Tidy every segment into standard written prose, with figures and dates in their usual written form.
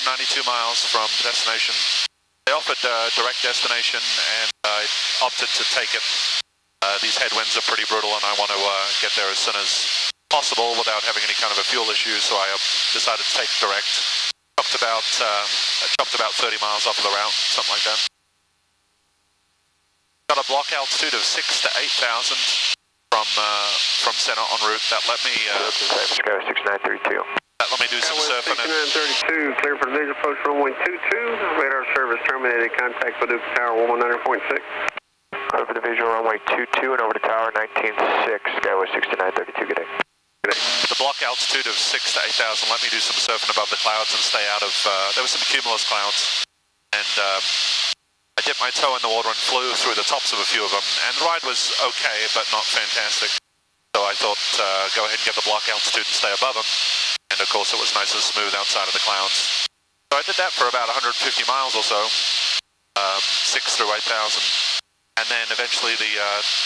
192 miles from the destination. They offered direct destination, and I opted to take it. These headwinds are pretty brutal, and I want to get there as soon as possible without having any kind of a fuel issue, so I decided to take direct. Chopped about 30 miles off of the route, something like that. Got a block altitude of 6,000 to 8,000 from center en route. That let me Sky 6932. That let me do some surfing. 6932, clear for visual approach runway 22. Radar service terminated. Contact Paducah Tower 100.6. Over the visual runway 22 and over to tower 19.6. Skyway 6932. Good day. The block altitude of 6,000 to 8,000 let me do some surfing above the clouds and stay out of, there were some cumulus clouds, and I dipped my toe in the water and flew through the tops of a few of them, and the ride was okay, but not fantastic. So I thought, go ahead and get the block altitude and stay above them, and of course it was nice and smooth outside of the clouds. So I did that for about 150 miles or so, 6 through 8,000. And then eventually the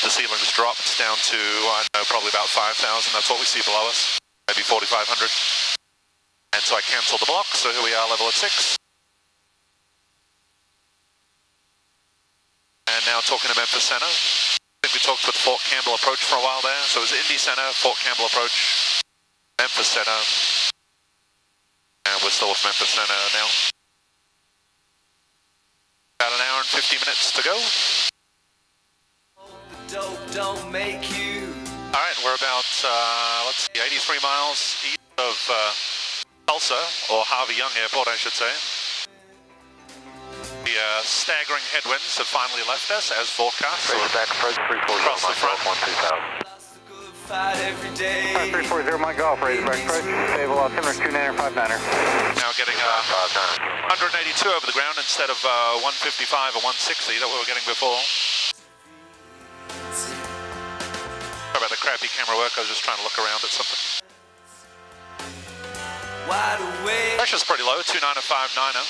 ceilings dropped down to, I don't know, probably about 5,000. That's what we see below us, maybe 4,500. And so I canceled the block, so here we are, level at 6. And now talking to Memphis Center. I think we talked with Fort Campbell approach for a while there. So it was Indy Center, Fort Campbell approach, Memphis Center. And we're still with Memphis Center now. About an hour and 50 minutes to go. Dope don't make you. All right, we're about, let's see, 83 miles east of Tulsa, or Harvey Young Airport, I should say. The staggering headwinds have finally left us, as forecast. Back approach 340 across the front. 12000. Fight every day. 340 Mike Golf, Razorback approach. Stable altimeter 29er 59er. Now getting 182 over the ground instead of 155 or 160 that we were getting before. Sorry about the crappy camera work, I was just trying to look around at something. Wide awake. Pressure's pretty low, 29590.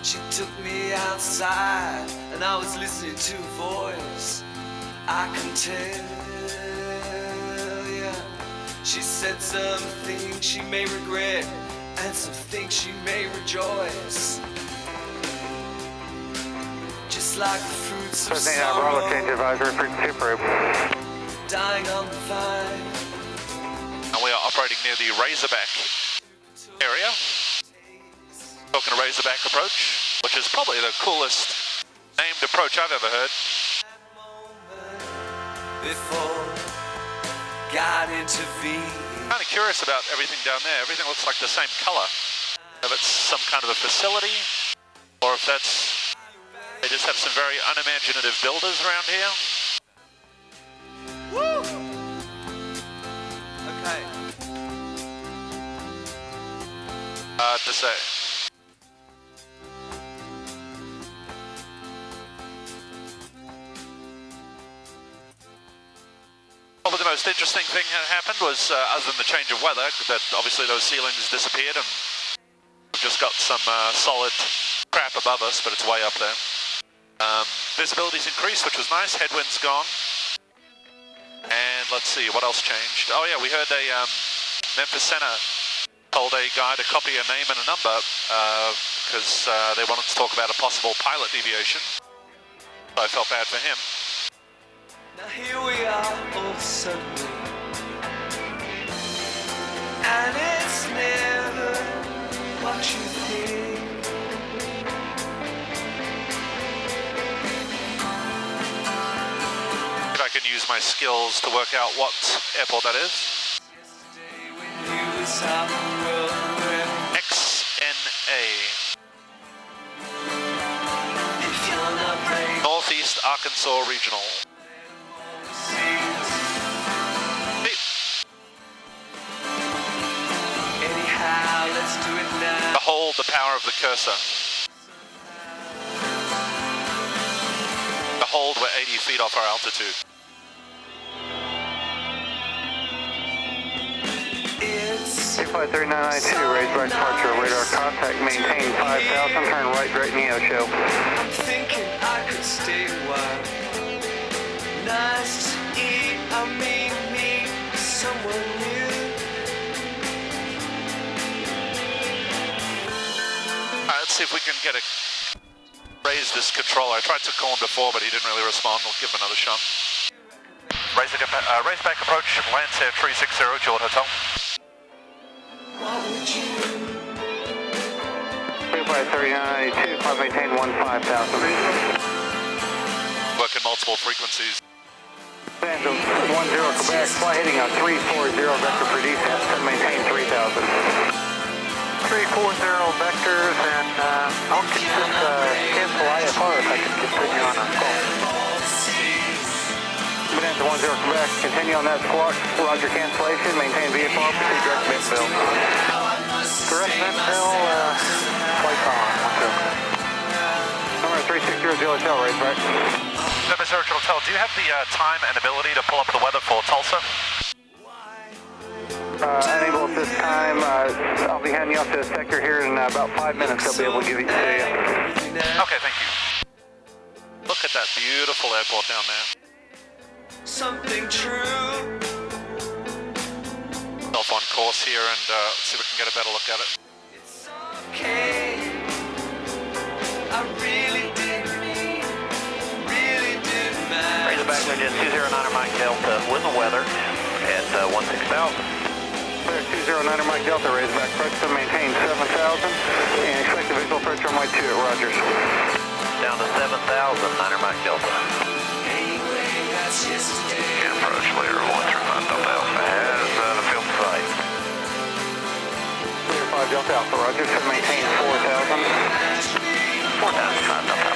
She took me outside and I was listening to a voice. I can tell, yeah. She said some things she may regret and some things she may rejoice. Just like the fruits of sorrow, change advisory frequency approved. dying on the vine. And we are operating near the Razorback area. Talking to Razorback approach, which is probably the coolest named approach I've ever heard. Before God intervened. Kind of curious about everything down there. Everything looks like the same color. If it's some kind of a facility, or if that's, they just have some very unimaginative builders around here. Woo! Okay. To say. Probably the most interesting thing that happened was, other than the change of weather, that obviously those ceilings disappeared and we've just got some solid crap above us, but it's way up there. Visibility's increased, which was nice. Headwind's gone. And let's see, what else changed? Oh yeah, we heard a Memphis Center told a guy to copy a name and a number because they wanted to talk about a possible pilot deviation. So I felt bad for him. Now here we are, all suddenly, and it's never what you think. If I can use my skills to work out what airport that is. Yesterday when you was out the world, XNA. if you're not brave, Northeast Arkansas Regional. anyhow, let's do it now. Behold the power of the cursor. Behold, we're 80 feet off our altitude. It's 25392, Razorback departure, radar contact, maintain 5000, turn right, direct Neo show. I'm thinking I could stay a while. Nice to eat, I mean meet someone new. can get a raise this controller. I tried to call him before, but he didn't really respond. We'll give him another shot. Raise back approach, Lancair 360, Jewel Hotel. What would you 253992, climb maintain 15,000. Working multiple frequencies. Phantom 10 Quebec, fly heading on 340 vector for descent, maintain 3,000. 340 vectors, and I'll just cancel IFR if I can continue on our call. Phantom 10 Quebec, continue on that squawk, roger cancellation, maintain VFR, proceed direct Bentonville. Direct Bentonville, flight on, number 360 Hotel, raise back. Number 0 Hotel, do you have the time and ability to pull up the weather for Tulsa? Unable at this time. I'll be handing you off to the sector here in about 5 minutes. I'll be able to give it to you. Okay, thank you. Look at that beautiful airport down there. something true? Off on course here and see if we can get a better look at it. It's okay. I really didn't mean, really didn't mind. Raise the back engine 209 Mike Delta with the weather at 16,000. 209 Mike Delta, raise back approach to maintain 7,000 and expect the visual approach runway 2 at Rogers. Down to 7,000, 9 Mike Delta. Anyway, that's yesterday. And approach later 135 Delta Alpha has the field sight. Clear 5 Delta Alpha, Rogers, to maintain 4,000. 4,000 Delta Alpha.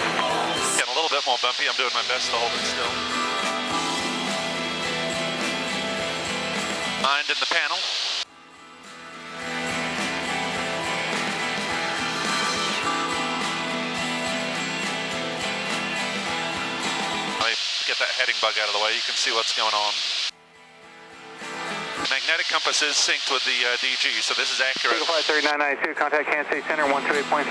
Getting a little bit more bumpy, I'm doing my best to hold it still. Mind in the panel. Get that heading bug out of the way, you can see what's going on. The magnetic compass is synced with the DG, so this is accurate. 253-992, contact Kansas City Center 128.6.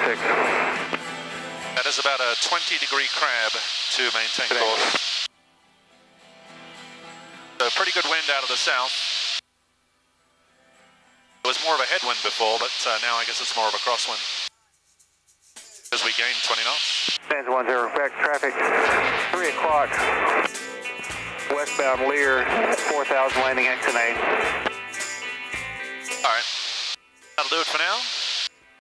That is about a 20-degree crab to maintain course. So pretty good wind out of the south. It was more of a headwind before, but now I guess it's more of a crosswind. As we gain 20 knots. Stands 10 back traffic, 3 o'clock, westbound Lear, 4,000 landing exit 8. All right, that'll do it for now.